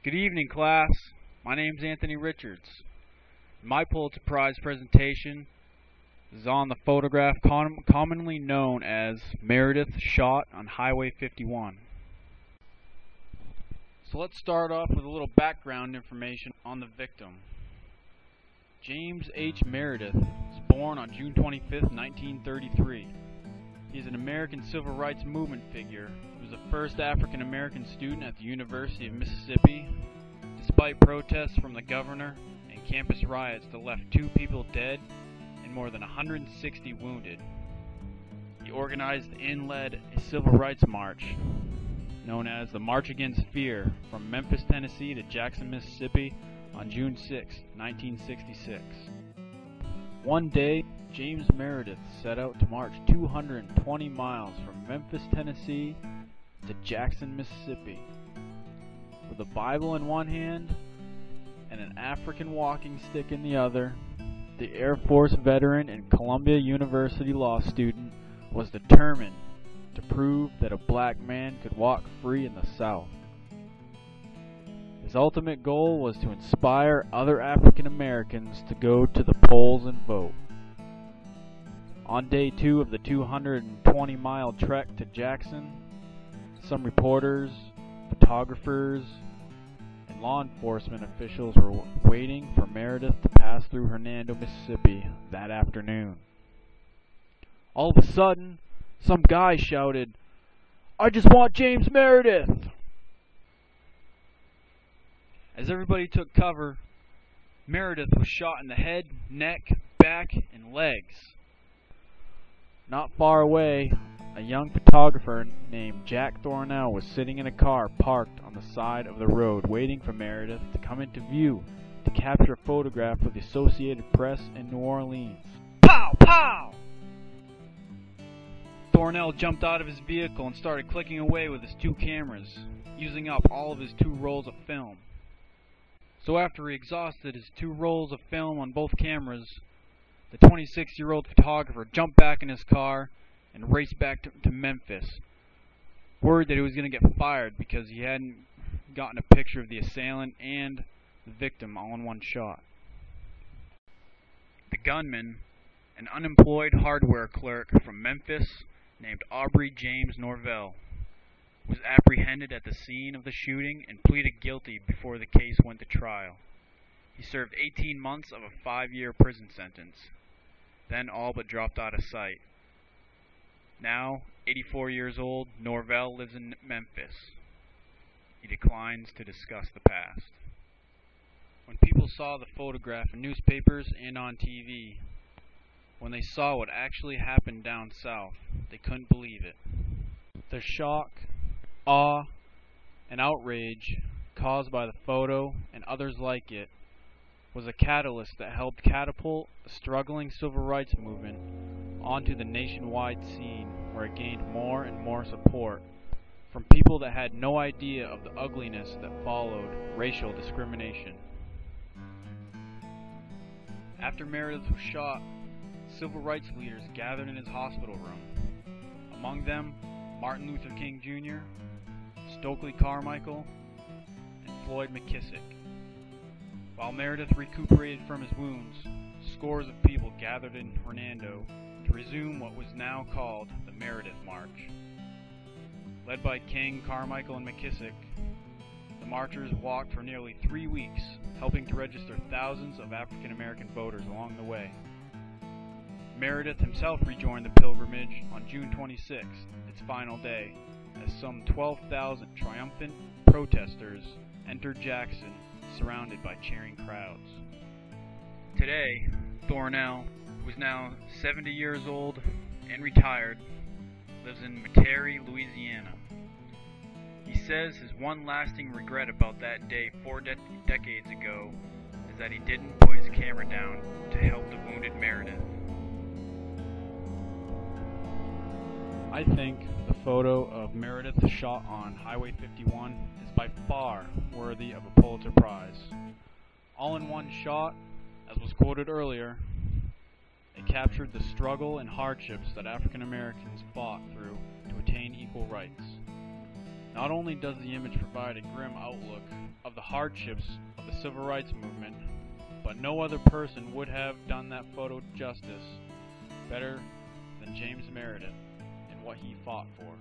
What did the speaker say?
Good evening, class. My name's Anthony Richards. My Pulitzer Prize presentation is on the photograph commonly known as Meredith Shot on Highway 51. So let's start off with a little background information on the victim. James H. Meredith was born on June 25, 1933. He is an American civil rights movement figure. He was the first African American student at the University of Mississippi. Despite protests from the governor and campus riots that left 2 people dead and more than 160 wounded, he organized and led a civil rights march known as the March Against Fear from Memphis, Tennessee to Jackson, Mississippi on June 6, 1966. One day, James Meredith set out to march 220 miles from Memphis, Tennessee to Jackson, Mississippi. With a Bible in one hand and an African walking stick in the other, the Air Force veteran and Columbia University law student was determined to prove that a black man could walk free in the South. His ultimate goal was to inspire other African Americans to go to the polls and vote. On day 2 of the 220-mile trek to Jackson, some reporters, photographers, and law enforcement officials were waiting for Meredith to pass through Hernando, Mississippi that afternoon. All of a sudden, some guy shouted, "I just want James Meredith!" As everybody took cover, Meredith was shot in the head, neck, back, and legs. Not far away, a young photographer named Jack Thornell was sitting in a car parked on the side of the road waiting for Meredith to come into view to capture a photograph for the Associated Press in New Orleans. Pow! Pow! Thornell jumped out of his vehicle and started clicking away with his 2 cameras, using up all of his 2 rolls of film. So after he exhausted his 2 rolls of film on both cameras, the 26-year-old photographer jumped back in his car and raced back to Memphis, worried that he was going to get fired because he hadn't gotten a picture of the assailant and the victim all in one shot. The gunman, an unemployed hardware clerk from Memphis named Aubrey James Norvell, was apprehended at the scene of the shooting and pleaded guilty before the case went to trial. He served 18 months of a 5-year prison sentence, then all but dropped out of sight. Now, 84 years old, Norvell lives in Memphis. He declines to discuss the past. When people saw the photograph in newspapers and on TV, when they saw what actually happened down south, they couldn't believe it. The shock, awe, and outrage caused by the photo and others like it was a catalyst that helped catapult a struggling civil rights movement onto the nationwide scene, where it gained more and more support from people that had no idea of the ugliness that followed racial discrimination. After Meredith was shot, civil rights leaders gathered in his hospital room. Among them, Martin Luther King Jr., Stokely Carmichael, and Floyd McKissick. While Meredith recuperated from his wounds, scores of people gathered in Hernando to resume what was now called the Meredith March. Led by King, Carmichael, and McKissick, the marchers walked for nearly 3 weeks, helping to register thousands of African American voters along the way. Meredith himself rejoined the pilgrimage on June 26th, its final day, as some 12,000 triumphant protesters entered Jackson, surrounded by cheering crowds. Today, Thornell, who is now 70 years old and retired, lives in Metairie, Louisiana. He says his one lasting regret about that day 4 decades ago is that he didn't put his camera down to help the wounded Meredith. I think the photo of Meredith Shot on Highway 51 is by far worthy of a Pulitzer Prize. All in one shot, as was quoted earlier, it captured the struggle and hardships that African Americans fought through to attain equal rights. Not only does the image provide a grim outlook of the hardships of the civil rights movement, but no other person would have done that photo justice better than James Meredith and what he fought for.